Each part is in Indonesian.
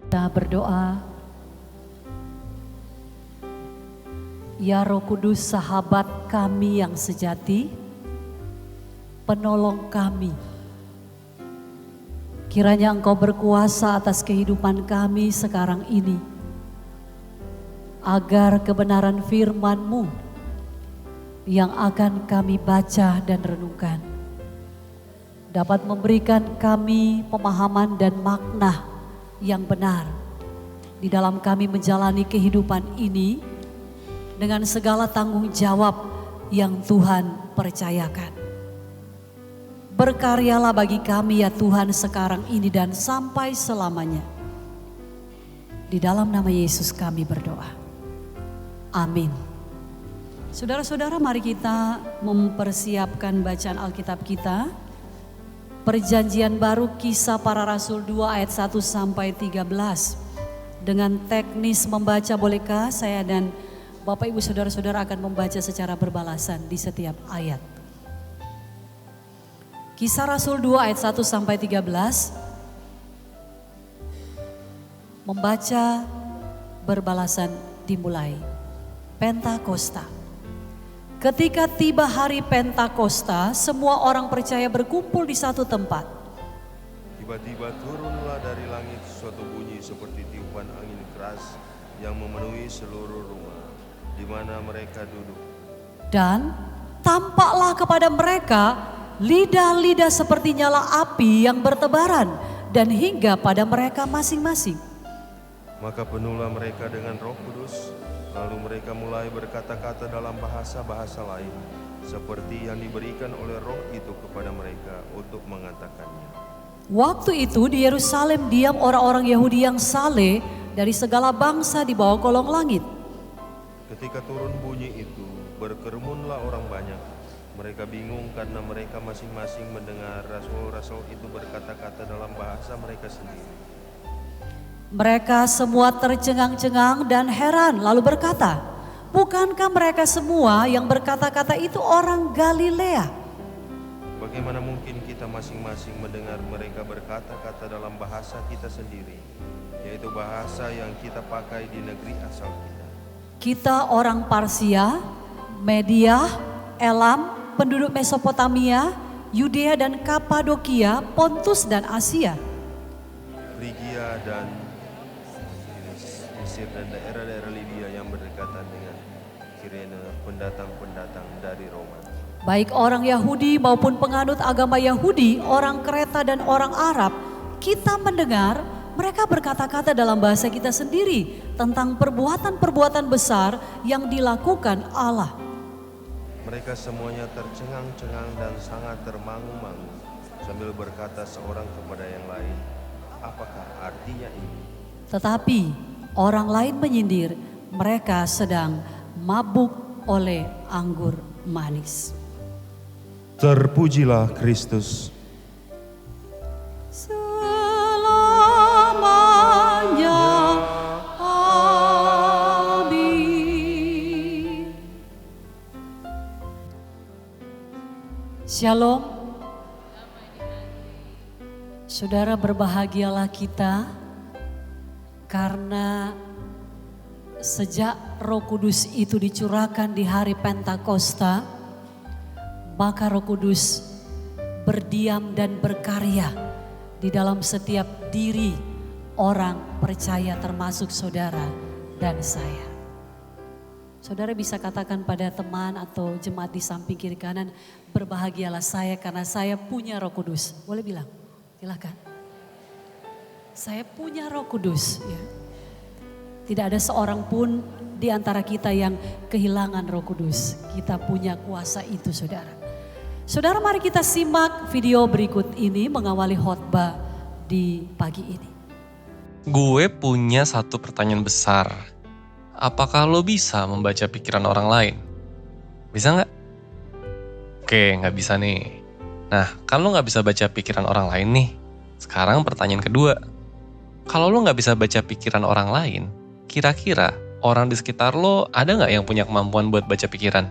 Kita berdoa, ya Roh Kudus sahabat kami yang sejati, penolong kami. Kiranya Engkau berkuasa atas kehidupan kami sekarang ini, agar kebenaran firman-Mu yang akan kami baca dan renungkan dapat memberikan kami pemahaman dan makna yang benar di dalam kami menjalani kehidupan ini dengan segala tanggung jawab yang Tuhan percayakan. Berkaryalah bagi kami ya Tuhan sekarang ini dan sampai selamanya. Di dalam nama Yesus kami berdoa. Amin. Saudara-saudara, mari kita mempersiapkan bacaan Alkitab kita. Perjanjian Baru Kisah Para Rasul 2 ayat 1 sampai 13. Dengan teknis membaca, bolehkah saya dan Bapak Ibu Saudara-saudara akan membaca secara berbalasan di setiap ayat. Kisah Rasul 2 ayat 1 sampai 13. Membaca berbalasan dimulai. Pentakosta. Ketika tiba hari Pentakosta, semua orang percaya berkumpul di satu tempat. Tiba-tiba turunlah dari langit suatu bunyi seperti tiupan angin keras yang memenuhi seluruh rumah di mana mereka duduk. Dan tampaklah kepada mereka lidah-lidah seperti nyala api yang bertebaran dan hingga pada mereka masing-masing. Maka penuhlah mereka dengan Roh Kudus. Lalu mereka mulai berkata-kata dalam bahasa-bahasa lain, seperti yang diberikan oleh Roh itu kepada mereka untuk mengatakannya. Waktu itu di Yerusalem diam orang-orang Yahudi yang saleh dari segala bangsa di bawah kolong langit. Ketika turun bunyi itu, berkerumunlah orang banyak. Mereka bingung karena mereka masing-masing mendengar rasul-rasul itu berkata-kata dalam bahasa mereka sendiri. Mereka semua tercengang-cengang dan heran lalu berkata, bukankah mereka semua yang berkata-kata itu orang Galilea? Bagaimana mungkin kita masing-masing mendengar mereka berkata-kata dalam bahasa kita sendiri, yaitu bahasa yang kita pakai di negeri asal kita. Kita orang Parsia, Media, Elam, penduduk Mesopotamia, Yudea dan Kapadokia, Pontus dan Asia, Frigia dan Mesir dan daerah-daerah Libya yang berdekatan dengan Kirene, pendatang-pendatang dari Roma. baik orang Yahudi maupun penganut agama Yahudi, orang Kreta dan orang Arab, kita mendengar mereka berkata-kata dalam bahasa kita sendiri tentang perbuatan-perbuatan besar yang dilakukan Allah. Mereka semuanya tercengang-cengang dan sangat termangu-mangu sambil berkata seorang kepada yang lain, apakah artinya ini? Tetapi orang lain menyindir, mereka sedang mabuk oleh anggur manis. Terpujilah Kristus. Selamanya, amin. Shalom. Saudara, berbahagialah kita karena sejak Roh Kudus itu dicurahkan di hari Pentakosta, maka Roh Kudus berdiam dan berkarya di dalam setiap diri orang percaya termasuk saudara dan saya. Saudara bisa katakan pada teman atau jemaat di samping kiri kanan, berbahagialah saya karena saya punya Roh Kudus. Boleh bilang? Silakan. Saya punya Roh Kudus. Ya. Tidak ada seorang pun di antara kita yang kehilangan Roh Kudus. Kita punya kuasa itu, saudara. Saudara, mari kita simak video berikut ini mengawali khotbah di pagi ini. Gue punya satu pertanyaan besar. Apakah lo bisa membaca pikiran orang lain? Bisa nggak? Oke, nggak bisa nih. Nah, kan lo nggak bisa baca pikiran orang lain nih. Sekarang pertanyaan kedua. Kalau lo nggak bisa baca pikiran orang lain, kira-kira orang di sekitar lo ada nggak yang punya kemampuan buat baca pikiran?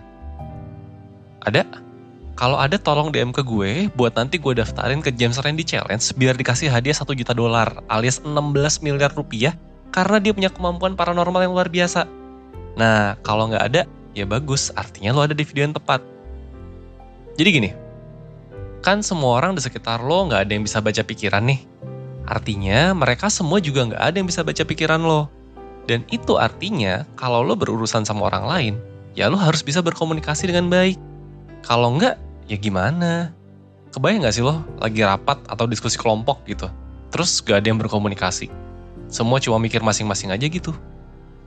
Ada? Kalau ada tolong DM ke gue buat nanti gue daftarin ke James Randi Challenge biar dikasih hadiah $1 juta alias 16 miliar rupiah karena dia punya kemampuan paranormal yang luar biasa. Nah, kalau nggak ada, ya bagus, artinya lo ada di video yang tepat. Jadi gini, kan semua orang di sekitar lo nggak ada yang bisa baca pikiran nih. Artinya mereka semua juga nggak ada yang bisa baca pikiran lo. Dan itu artinya kalau lo berurusan sama orang lain, ya lo harus bisa berkomunikasi dengan baik. Kalau nggak, ya gimana? Kebayang nggak sih lo lagi rapat atau diskusi kelompok gitu, terus gak ada yang berkomunikasi? Semua cuma mikir masing-masing aja gitu.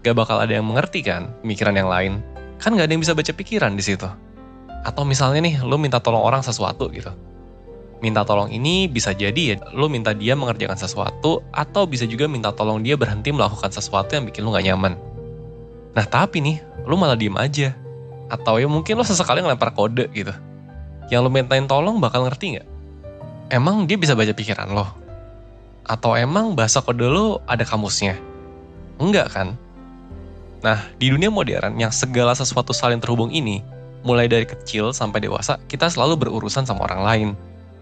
Gak bakal ada yang mengerti kan pemikiran yang lain. Kan gak ada yang bisa baca pikiran di situ. Atau misalnya nih, lo minta tolong orang sesuatu gitu. Minta tolong ini bisa jadi ya lo minta dia mengerjakan sesuatu, atau bisa juga minta tolong dia berhenti melakukan sesuatu yang bikin lo gak nyaman. Nah tapi nih, lo malah diem aja. Atau ya mungkin lo sesekali ngelempar kode gitu. Yang lo mintain tolong bakal ngerti gak? Emang dia bisa baca pikiran lo? Atau emang bahasa kode lo ada kamusnya? Enggak kan? Nah, di dunia modern yang segala sesuatu saling terhubung ini, mulai dari kecil sampai dewasa, kita selalu berurusan sama orang lain.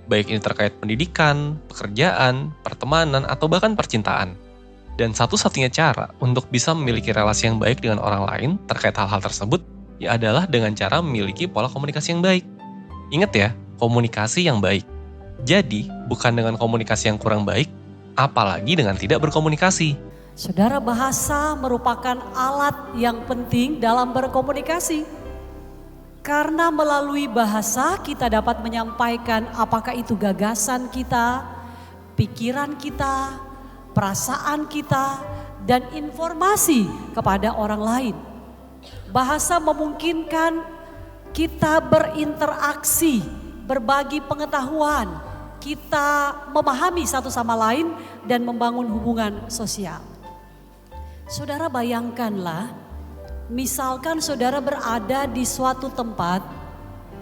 Baik ini terkait pendidikan, pekerjaan, pertemanan, atau bahkan percintaan. Dan satu-satunya cara untuk bisa memiliki relasi yang baik dengan orang lain terkait hal-hal tersebut, ya adalah dengan cara memiliki pola komunikasi yang baik. Ingat ya, komunikasi yang baik. Jadi, bukan dengan komunikasi yang kurang baik, apalagi dengan tidak berkomunikasi. Saudara, bahasa merupakan alat yang penting dalam berkomunikasi. Karena melalui bahasa kita dapat menyampaikan apakah itu gagasan kita, pikiran kita, perasaan kita, dan informasi kepada orang lain. Bahasa memungkinkan kita berinteraksi, berbagi pengetahuan, kita memahami satu sama lain dan membangun hubungan sosial. Saudara bayangkanlah, misalkan saudara berada di suatu tempat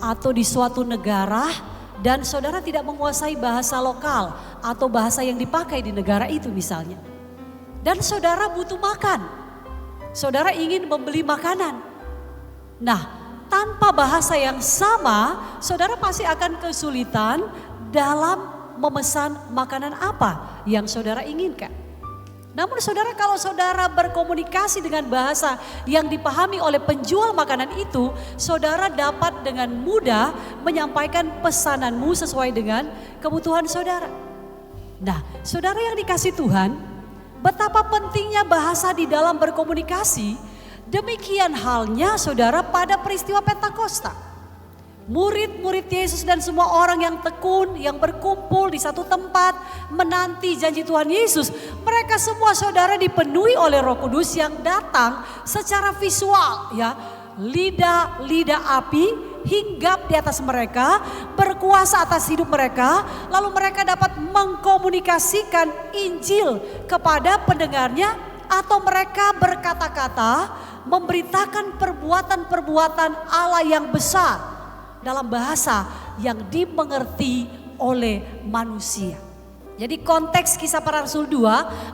atau di suatu negara dan saudara tidak menguasai bahasa lokal atau bahasa yang dipakai di negara itu misalnya. Dan saudara butuh makan, saudara ingin membeli makanan. Nah, tanpa bahasa yang sama, saudara pasti akan kesulitan dalam memesan makanan apa yang saudara inginkan. Namun saudara, kalau saudara berkomunikasi dengan bahasa yang dipahami oleh penjual makanan itu, saudara dapat dengan mudah menyampaikan pesananmu sesuai dengan kebutuhan saudara. Nah, saudara yang dikasih Tuhan, betapa pentingnya bahasa di dalam berkomunikasi. Demikian halnya saudara pada peristiwa Pentakosta. Murid-murid Yesus dan semua orang yang tekun, yang berkumpul di satu tempat menanti janji Tuhan Yesus. Mereka semua saudara dipenuhi oleh Roh Kudus yang datang secara visual ya. Lidah api hinggap di atas mereka, berkuasa atas hidup mereka. Lalu mereka dapat mengkomunikasikan Injil kepada pendengarnya, atau mereka berkata-kata memberitakan perbuatan-perbuatan Allah yang besar dalam bahasa yang dimengerti oleh manusia. Jadi konteks Kisah Para Rasul 2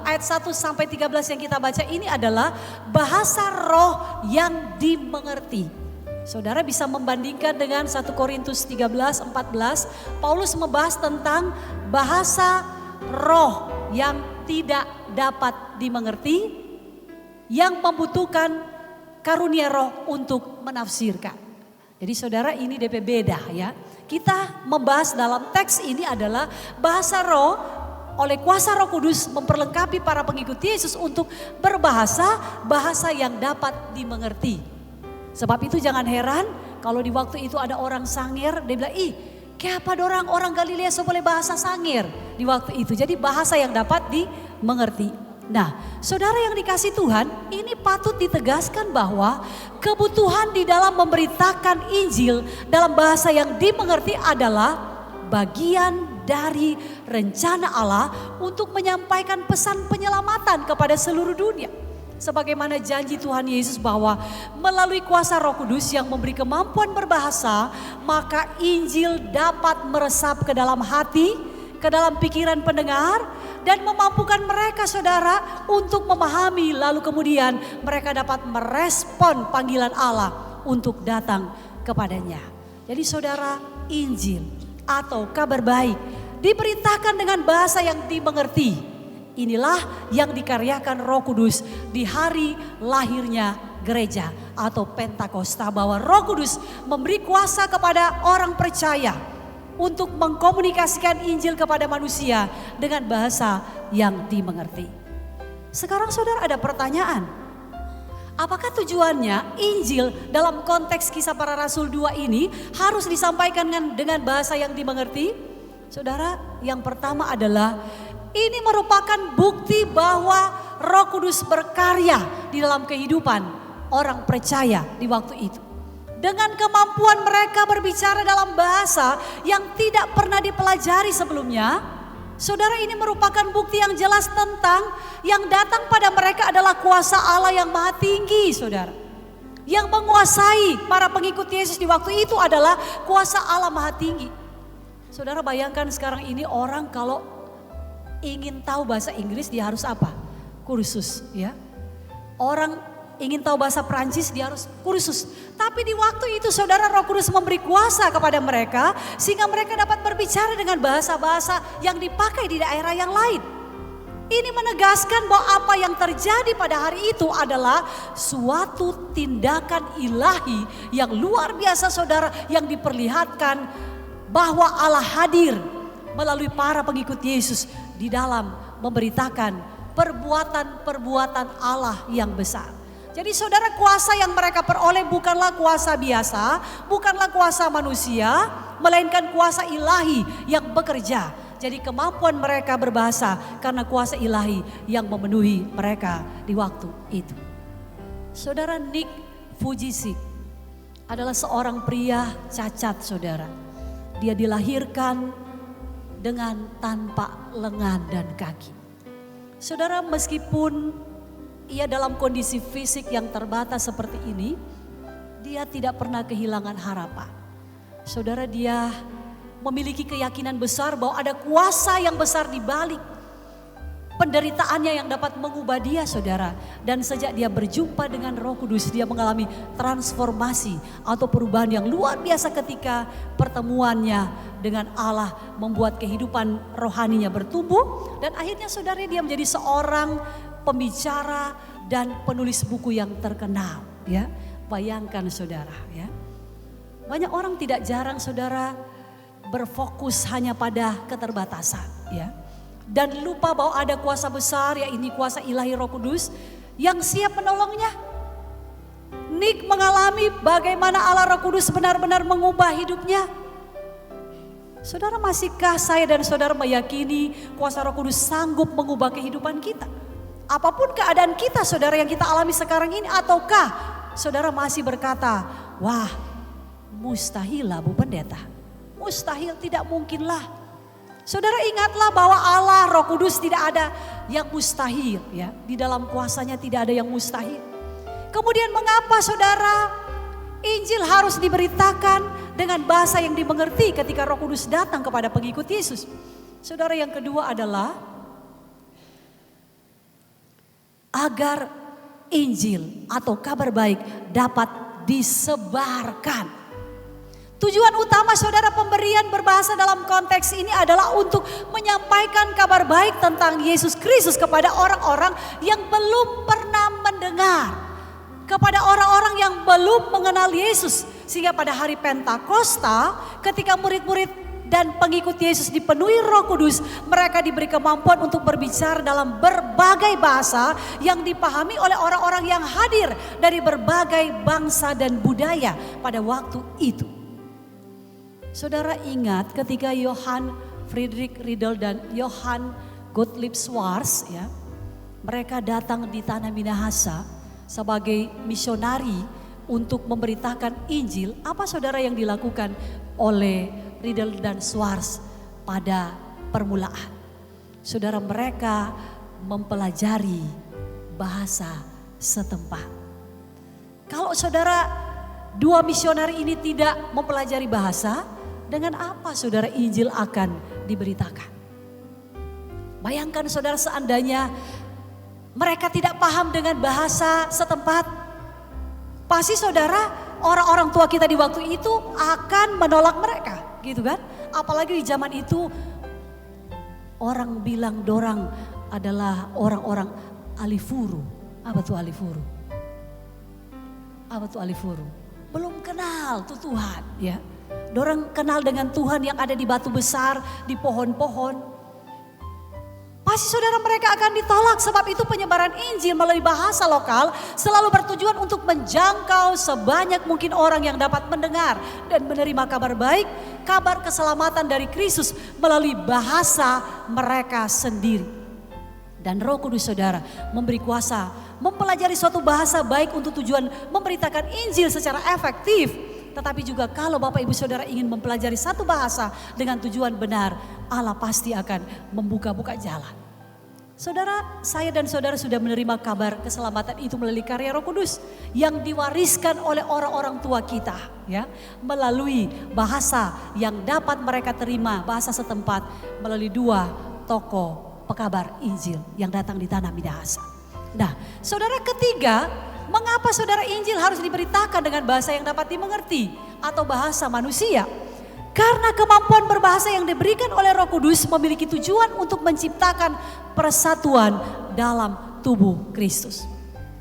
ayat 1 sampai 13 yang kita baca ini adalah bahasa roh yang dimengerti. Saudara bisa membandingkan dengan 1 Korintus 13:14. Paulus membahas tentang bahasa roh yang tidak dapat dimengerti, yang membutuhkan karunia roh untuk menafsirkan. Jadi saudara, ini DP beda ya. Kita membahas dalam teks ini adalah bahasa roh oleh kuasa Roh Kudus memperlengkapi para pengikut Yesus untuk berbahasa bahasa yang dapat dimengerti. Sebab itu jangan heran kalau di waktu itu ada orang sangir, dia bilang, ih kayak apa orang Galilea boleh bahasa sangir di waktu itu. Jadi bahasa yang dapat dimengerti. Nah, saudara yang dikasih Tuhan, ini patut ditegaskan bahwa kebutuhan di dalam memberitakan Injil dalam bahasa yang dimengerti adalah bagian dari rencana Allah untuk menyampaikan pesan penyelamatan kepada seluruh dunia. Sebagaimana janji Tuhan Yesus bahwa melalui kuasa Roh Kudus yang memberi kemampuan berbahasa, maka Injil dapat meresap ke dalam hati, ke dalam pikiran pendengar, dan memampukan mereka saudara untuk memahami, lalu kemudian mereka dapat merespon panggilan Allah untuk datang kepadanya. Jadi saudara, Injil atau kabar baik diberitakan dengan bahasa yang dimengerti. Inilah yang dikaryakan Roh Kudus di hari lahirnya gereja atau Pentakosta, bahwa Roh Kudus memberi kuasa kepada orang percaya untuk mengkomunikasikan Injil kepada manusia dengan bahasa yang dimengerti. Sekarang saudara, ada pertanyaan. Apakah tujuannya Injil dalam konteks Kisah Para Rasul 2 ini harus disampaikan dengan bahasa yang dimengerti? Saudara, yang pertama adalah ini merupakan bukti bahwa Roh Kudus berkarya di dalam kehidupan orang percaya di waktu itu. Dengan kemampuan mereka berbicara dalam bahasa yang tidak pernah dipelajari sebelumnya, saudara, ini merupakan bukti yang jelas tentang yang datang pada mereka adalah kuasa Allah yang maha tinggi, saudara. Yang menguasai para pengikut Yesus di waktu itu adalah kuasa Allah maha tinggi. Saudara, bayangkan sekarang ini orang kalau ingin tahu bahasa Inggris dia harus apa? Kursus, ya. Orang ingin tahu bahasa Prancis dia harus kursus. Tapi di waktu itu saudara, Roh Kudus memberi kuasa kepada mereka sehingga mereka dapat berbicara dengan bahasa-bahasa yang dipakai di daerah yang lain. Ini menegaskan bahwa apa yang terjadi pada hari itu adalah suatu tindakan ilahi yang luar biasa, saudara, yang diperlihatkan bahwa Allah hadir melalui para pengikut Yesus di dalam memberitakan perbuatan-perbuatan Allah yang besar. Jadi saudara, kuasa yang mereka peroleh bukanlah kuasa biasa, bukanlah kuasa manusia, melainkan kuasa ilahi yang bekerja. Jadi kemampuan mereka berbahasa karena kuasa ilahi yang memenuhi mereka di waktu itu. Saudara, Nick Fujisik adalah seorang pria cacat, saudara. Dia dilahirkan dengan tanpa lengan dan kaki. Saudara, meskipun ia dalam kondisi fisik yang terbatas seperti ini, dia tidak pernah kehilangan harapan. Saudara, dia memiliki keyakinan besar bahwa ada kuasa yang besar di balik penderitaannya yang dapat mengubah dia, saudara. Dan sejak dia berjumpa dengan Roh Kudus, dia mengalami transformasi atau perubahan yang luar biasa ketika pertemuannya dengan Allah membuat kehidupan rohaninya bertumbuh. Dan akhirnya saudara, dia menjadi seorang pembicara dan penulis buku yang terkenal, ya. Bayangkan saudara, ya. Banyak orang tidak jarang, saudara, berfokus hanya pada keterbatasan, ya. Dan lupa bahwa ada kuasa besar, ya, ini kuasa ilahi Roh Kudus yang siap menolongnya. Nick mengalami bagaimana Allah Roh Kudus benar-benar mengubah hidupnya. Saudara, masihkah saya dan saudara meyakini kuasa Roh Kudus sanggup mengubah kehidupan kita? Apapun keadaan kita, saudara, yang kita alami sekarang ini, ataukah saudara masih berkata, wah, mustahil lah Bu Pendeta, mustahil, tidak mungkinlah. Saudara, ingatlah bahwa Allah Roh Kudus tidak ada yang mustahil, ya. Di dalam kuasanya tidak ada yang mustahil. Kemudian mengapa saudara Injil harus diberitakan dengan bahasa yang dimengerti ketika Roh Kudus datang kepada pengikut Yesus? Saudara, yang kedua adalah agar Injil atau kabar baik dapat disebarkan. Tujuan utama saudara pemberian berbahasa dalam konteks ini adalah untuk menyampaikan kabar baik tentang Yesus Kristus kepada orang-orang yang belum pernah mendengar. Kepada orang-orang yang belum mengenal Yesus. Sehingga pada hari Pentakosta ketika murid-murid dan pengikut Yesus dipenuhi Roh Kudus, mereka diberi kemampuan untuk berbicara dalam berbagai bahasa yang dipahami oleh orang-orang yang hadir dari berbagai bangsa dan budaya pada waktu itu. Saudara, ingat ketika Johann Friedrich Riedel dan Johann Gottlieb Schwarz, ya, mereka datang di tanah Minahasa sebagai misionari untuk memberitakan Injil. Apa saudara yang dilakukan oleh Riedel dan Schwarz pada permulaan? Saudara, mereka mempelajari bahasa setempat. Kalau saudara dua misionari ini tidak mempelajari bahasa, dengan apa saudara Injil akan diberitakan? Bayangkan saudara, seandainya mereka tidak paham dengan bahasa setempat, pasti saudara orang-orang tua kita di waktu itu akan menolak mereka. gitu kan. Apalagi di zaman itu orang bilang dorang adalah orang-orang alifuru. Apa tuh alifuru? Apa tuh alifuru? Belum kenal tuh Tuhan ya. Dorang kenal dengan Tuhan yang ada di batu besar, di pohon-pohon. Pasti saudara mereka akan ditolak, sebab itu penyebaran Injil melalui bahasa lokal selalu bertujuan untuk menjangkau sebanyak mungkin orang yang dapat mendengar dan menerima kabar baik, kabar keselamatan dari Kristus melalui bahasa mereka sendiri. Dan Roh Kudus saudara memberi kuasa mempelajari suatu bahasa baik untuk tujuan memberitakan Injil secara efektif. Tetapi juga kalau Bapak Ibu Saudara ingin mempelajari satu bahasa dengan tujuan benar, Allah pasti akan membuka-buka jalan. Saudara, saya dan saudara sudah menerima kabar keselamatan itu melalui karya Roh Kudus yang diwariskan oleh orang-orang tua kita, ya, melalui bahasa yang dapat mereka terima, bahasa setempat, melalui 2 tokoh pekabar Injil yang datang di tanah Minahasa. Nah, saudara, ketiga, mengapa saudara Injil harus diberitakan dengan bahasa yang dapat dimengerti atau bahasa manusia? Karena kemampuan berbahasa yang diberikan oleh Roh Kudus memiliki tujuan untuk menciptakan persatuan dalam tubuh Kristus.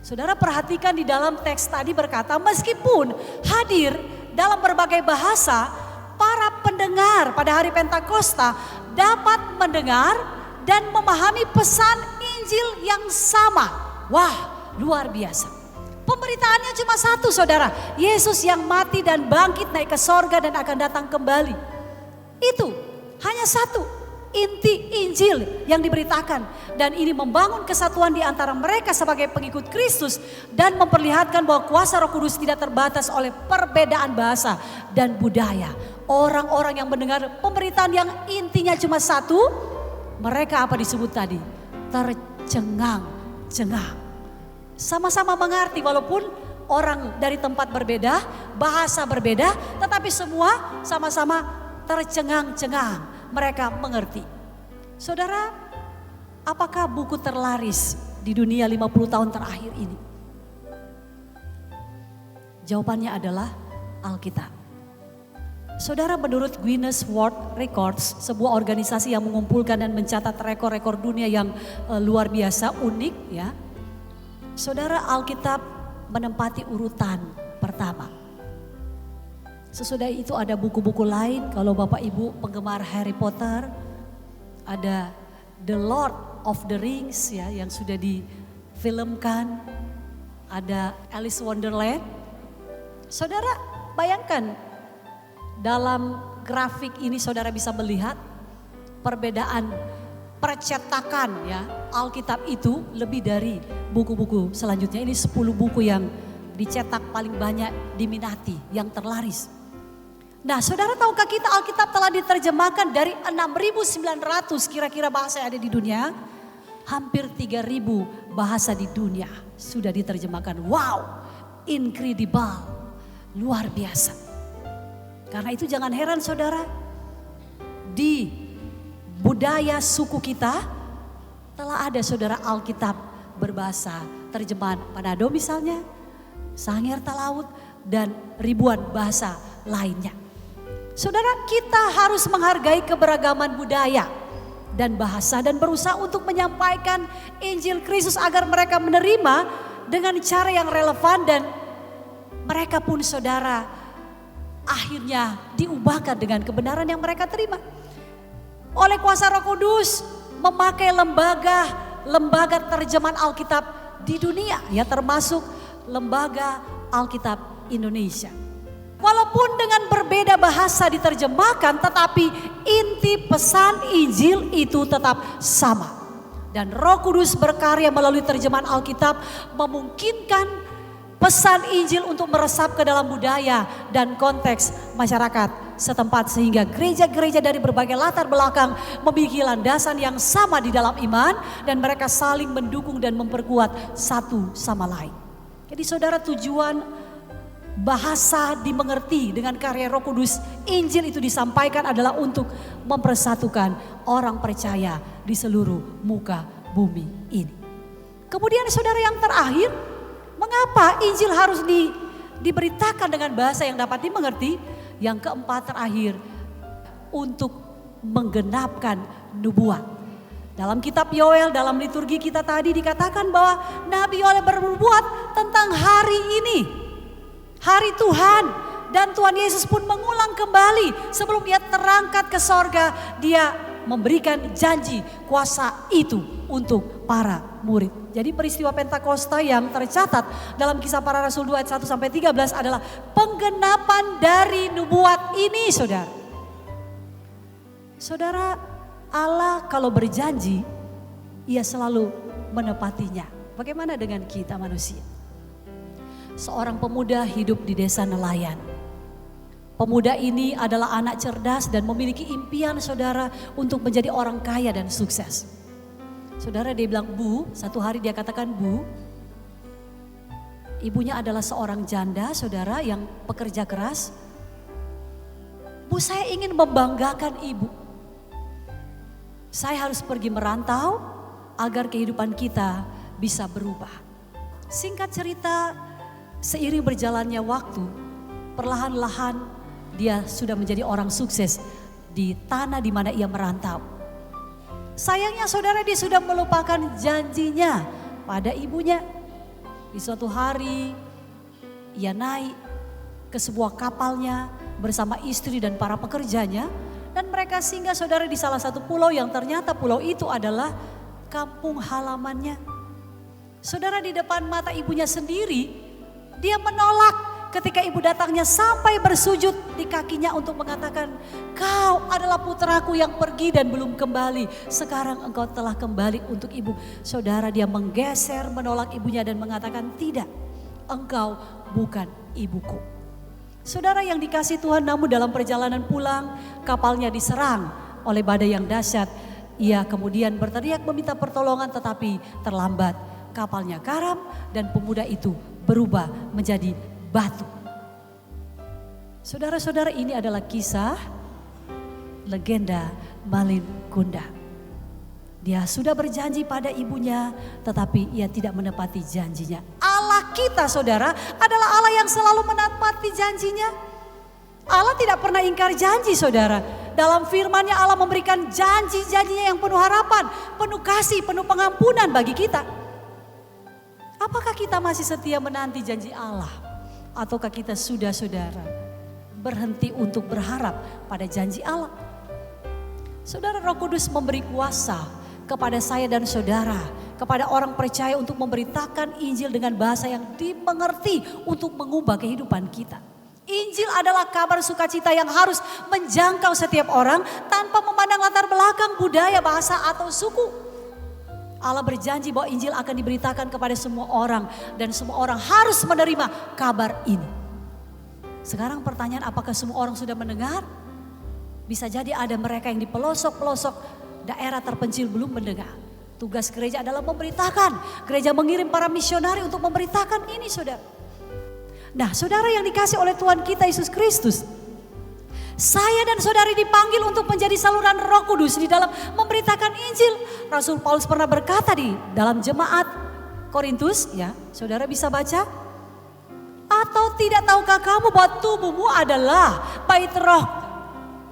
Saudara perhatikan di dalam teks tadi berkata, meskipun hadir dalam berbagai bahasa, para pendengar pada hari Pentakosta dapat mendengar dan memahami pesan Injil yang sama. Wah, luar biasa. Pemberitaannya cuma satu saudara, Yesus yang mati dan bangkit naik ke sorga dan akan datang kembali. Itu hanya satu inti Injil yang diberitakan. Dan ini membangun kesatuan di antara mereka sebagai pengikut Kristus. Dan memperlihatkan bahwa kuasa Roh Kudus tidak terbatas oleh perbedaan bahasa dan budaya. Orang-orang yang mendengar pemberitaan yang intinya cuma satu, mereka apa disebut tadi? Tercengang-cengang. Sama-sama mengerti walaupun orang dari tempat berbeda, bahasa berbeda, tetapi semua sama-sama tercengang-cengang. Mereka mengerti. Saudara, apakah buku terlaris di dunia 50 tahun terakhir ini? Jawabannya adalah Alkitab. Saudara, menurut Guinness World Records, sebuah organisasi yang mengumpulkan dan mencatat rekor-rekor dunia yang luar biasa, unik ya. Saudara, Alkitab menempati urutan pertama. Sesudah itu ada buku-buku lain, kalau Bapak Ibu penggemar Harry Potter, ada The Lord of the Rings ya yang sudah difilmkan, ada Alice Wonderland. Saudara bayangkan dalam grafik ini saudara bisa melihat perbedaan percetakan ya Alkitab itu lebih dari buku-buku selanjutnya. Ini 10 buku yang dicetak paling banyak diminati, yang terlaris. Nah saudara, tahukah kita Alkitab telah diterjemahkan dari 6.900 kira-kira bahasa yang ada di dunia. Hampir 3.000 bahasa di dunia sudah diterjemahkan. Wow, incredible, luar biasa. Karena itu jangan heran saudara, di budaya suku kita telah ada saudara Alkitab berbahasa terjemahan Manado misalnya, Sangir Talaut dan ribuan bahasa lainnya. Saudara, kita harus menghargai keberagaman budaya dan bahasa dan berusaha untuk menyampaikan Injil Kristus agar mereka menerima dengan cara yang relevan dan mereka pun saudara akhirnya diubahkan dengan kebenaran yang mereka terima. Oleh kuasa Roh Kudus memakai lembaga terjemahan Alkitab di dunia ya, termasuk lembaga Alkitab Indonesia. Walaupun dengan berbeda bahasa diterjemahkan, tetapi inti pesan Injil itu tetap sama. Dan Roh Kudus berkarya melalui terjemahan Alkitab memungkinkan pesan Injil untuk meresap ke dalam budaya dan konteks masyarakat setempat, sehingga gereja-gereja dari berbagai latar belakang memiliki landasan yang sama di dalam iman dan mereka saling mendukung dan memperkuat satu sama lain. Jadi saudara, tujuan bahasa dimengerti dengan karya Roh Kudus, Injil itu disampaikan adalah untuk mempersatukan orang percaya di seluruh muka bumi ini. Kemudian saudara, yang terakhir, mengapa Injil harus diberitakan dengan bahasa yang dapat dimengerti? Yang keempat terakhir, untuk menggenapkan nubuat. Dalam kitab Yoel, dalam liturgi kita tadi dikatakan bahwa Nabi Yoel bernubuat tentang hari ini. Hari Tuhan. Dan Tuhan Yesus pun mengulang kembali sebelum dia terangkat ke sorga. Dia memberikan janji kuasa itu untuk para murid. Jadi peristiwa Pentakosta yang tercatat dalam Kisah Para Rasul 2 ayat 1-13 adalah penggenapan dari nubuat ini, saudara. Saudara, Allah kalau berjanji, ia selalu menepatinya. Bagaimana dengan kita manusia? Seorang pemuda hidup di desa nelayan. Pemuda ini adalah anak cerdas dan memiliki impian, saudara, untuk menjadi orang kaya dan sukses. Saudara, dia bilang, Bu, satu hari dia katakan, Bu, ibunya adalah seorang janda, saudara, yang pekerja keras. Bu, saya ingin membanggakan ibu. Saya harus pergi merantau agar kehidupan kita bisa berubah. Singkat cerita, seiring berjalannya waktu, perlahan-lahan dia sudah menjadi orang sukses di tanah di mana ia merantau. Sayangnya saudara, dia sudah melupakan janjinya pada ibunya. Di suatu hari ia naik ke sebuah kapalnya bersama istri dan para pekerjanya. Dan mereka singgah, saudara, di salah satu pulau yang ternyata pulau itu adalah kampung halamannya. Saudara, di depan mata ibunya sendiri, dia menolak ketika ibu datangnya sampai bersujud di kakinya untuk mengatakan, kau adalah putraku yang pergi dan belum kembali. Sekarang engkau telah kembali untuk ibu. Saudara, dia menggeser menolak ibunya dan mengatakan, tidak, engkau bukan ibuku. Saudara yang dikasih Tuhan, namun dalam perjalanan pulang kapalnya diserang oleh badai yang dahsyat. Ia kemudian berteriak meminta pertolongan tetapi terlambat. Kapalnya karam dan pemuda itu berubah menjadi batu. Saudara-saudara, ini adalah kisah legenda Malin Kundang. Dia sudah berjanji pada ibunya tetapi ia tidak menepati janjinya. Allah kita, saudara, adalah Allah yang selalu menepati janjinya. Allah tidak pernah ingkar janji, saudara. Dalam firman-Nya Allah memberikan janji-janjinya yang penuh harapan, penuh kasih, penuh pengampunan bagi kita. Apakah kita masih setia menanti janji Allah? Ataukah kita sudah, saudara, berhenti untuk berharap pada janji Allah? Saudara, Roh Kudus memberi kuasa kepada saya dan saudara, kepada orang percaya untuk memberitakan Injil dengan bahasa yang dimengerti untuk mengubah kehidupan kita. Injil adalah kabar sukacita yang harus menjangkau setiap orang tanpa memandang latar belakang, budaya, bahasa atau suku. Allah berjanji bahwa Injil akan diberitakan kepada semua orang dan semua orang harus menerima kabar ini. Sekarang pertanyaan, apakah semua orang sudah mendengar? Bisa jadi ada mereka yang di pelosok-pelosok daerah terpencil belum mendengar. Tugas gereja adalah memberitakan. Gereja mengirim para misionari untuk memberitakan ini, saudara. Nah, saudara yang dikasih oleh Tuhan kita Yesus Kristus, saya dan saudari dipanggil untuk menjadi saluran Roh Kudus di dalam memberitakan Injil. Rasul Paulus pernah berkata di dalam jemaat Korintus, ya, saudara bisa baca. Atau tidak tahukah kamu bahwa tubuhmu adalah bait Roh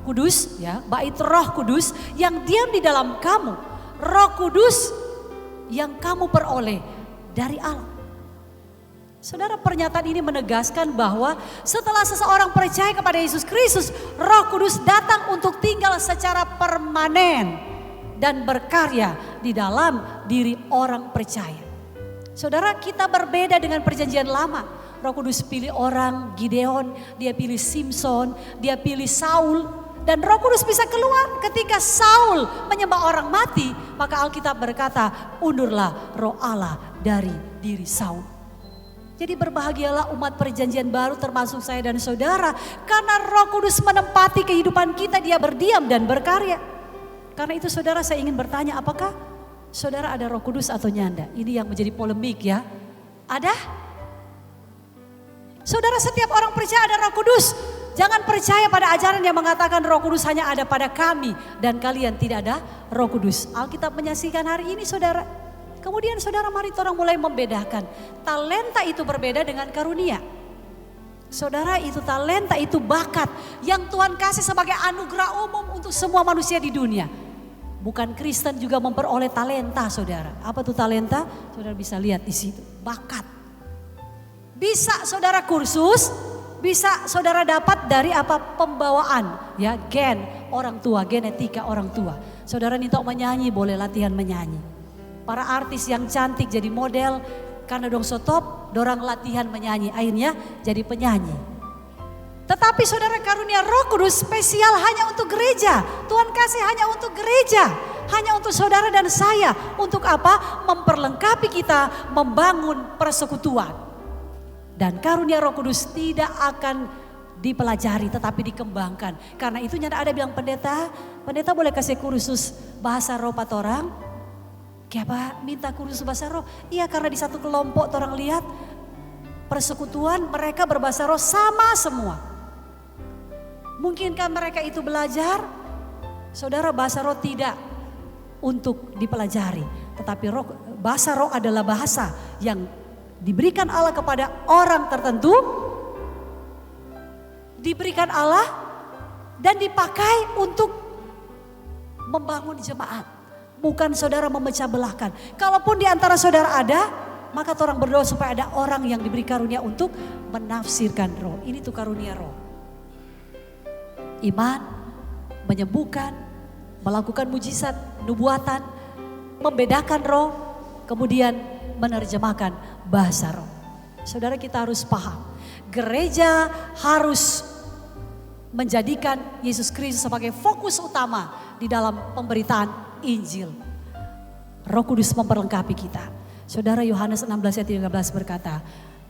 Kudus, ya, bait Roh Kudus yang diam di dalam kamu, Roh Kudus yang kamu peroleh dari Allah. Saudara, pernyataan ini menegaskan bahwa setelah seseorang percaya kepada Yesus Kristus, Roh Kudus datang untuk tinggal secara permanen dan berkarya di dalam diri orang percaya. Saudara, kita berbeda dengan perjanjian lama. Roh Kudus pilih orang Gideon, dia pilih Simson, dia pilih Saul. Dan Roh Kudus bisa keluar ketika Saul menyembah orang mati. Maka Alkitab berkata, undurlah Roh Allah dari diri Saul. Jadi berbahagialah umat perjanjian baru termasuk saya dan saudara. Karena Roh Kudus menempati kehidupan kita, dia berdiam dan berkarya. Karena itu saudara, saya ingin bertanya, apakah saudara ada Roh Kudus atau nyanda? Ini yang menjadi polemik, ya. Ada? Saudara, setiap orang percaya ada Roh Kudus. Jangan percaya pada ajaran yang mengatakan Roh Kudus hanya ada pada kami dan kalian tidak ada Roh Kudus. Alkitab menyaksikan hari ini, saudara. Kemudian saudara, mari orang mulai membedakan. Talenta itu berbeda dengan karunia. Saudara, itu talenta, itu bakat yang Tuhan kasih sebagai anugerah umum untuk semua manusia di dunia. Bukan Kristen juga memperoleh talenta, saudara. Apa tuh talenta? Saudara bisa lihat di situ. Bakat. Bisa saudara kursus, bisa saudara dapat dari apa? Pembawaan, ya, gen orang tua, genetika orang tua. Saudara Nito menyanyi, boleh latihan menyanyi. Para artis yang cantik jadi model, karena dong sotop, dorang latihan menyanyi, akhirnya jadi penyanyi. Tetapi saudara, karunia Roh Kudus spesial hanya untuk gereja. Tuhan kasih hanya untuk gereja, hanya untuk saudara dan saya. Untuk apa? Memperlengkapi kita, membangun persekutuan. Dan karunia Roh Kudus tidak akan dipelajari tetapi dikembangkan. Karena itu nyata ada bilang, pendeta boleh kasih kursus bahasa roh pat orang? Kenapa minta kursus bahasa roh? Iya, karena di satu kelompok orang lihat persekutuan mereka berbahasa roh sama semua. Mungkinkah mereka itu belajar? Saudara, bahasa roh tidak untuk dipelajari. Tetapi bahasa roh adalah bahasa yang diberikan Allah kepada orang tertentu. Diberikan Allah dan dipakai untuk membangun jemaat. Bukan saudara memecah belahkan. Kalaupun di antara saudara ada, maka orang berdoa supaya ada orang yang diberi karunia untuk menafsirkan roh. Ini tuh karunia roh. Iman, menyembuhkan, melakukan mujizat, nubuatan, membedakan roh, kemudian menerjemahkan bahasa roh. Saudara, kita harus paham. Gereja harus menjadikan Yesus Kristus sebagai fokus utama di dalam pemberitaan Injil. Roh Kudus memperlengkapi kita. Saudara, Yohanes 16 ayat 13 berkata,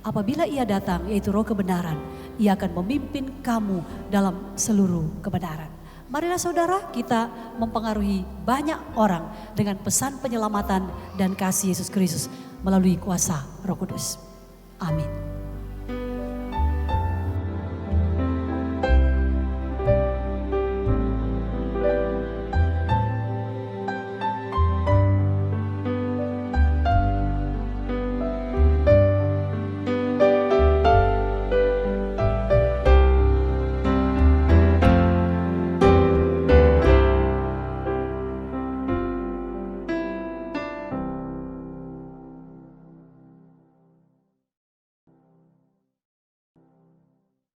apabila ia datang, yaitu roh kebenaran, ia akan memimpin kamu dalam seluruh kebenaran. Marilah saudara, kita mempengaruhi banyak orang dengan pesan penyelamatan dan kasih Yesus Kristus melalui kuasa Roh Kudus. Amin.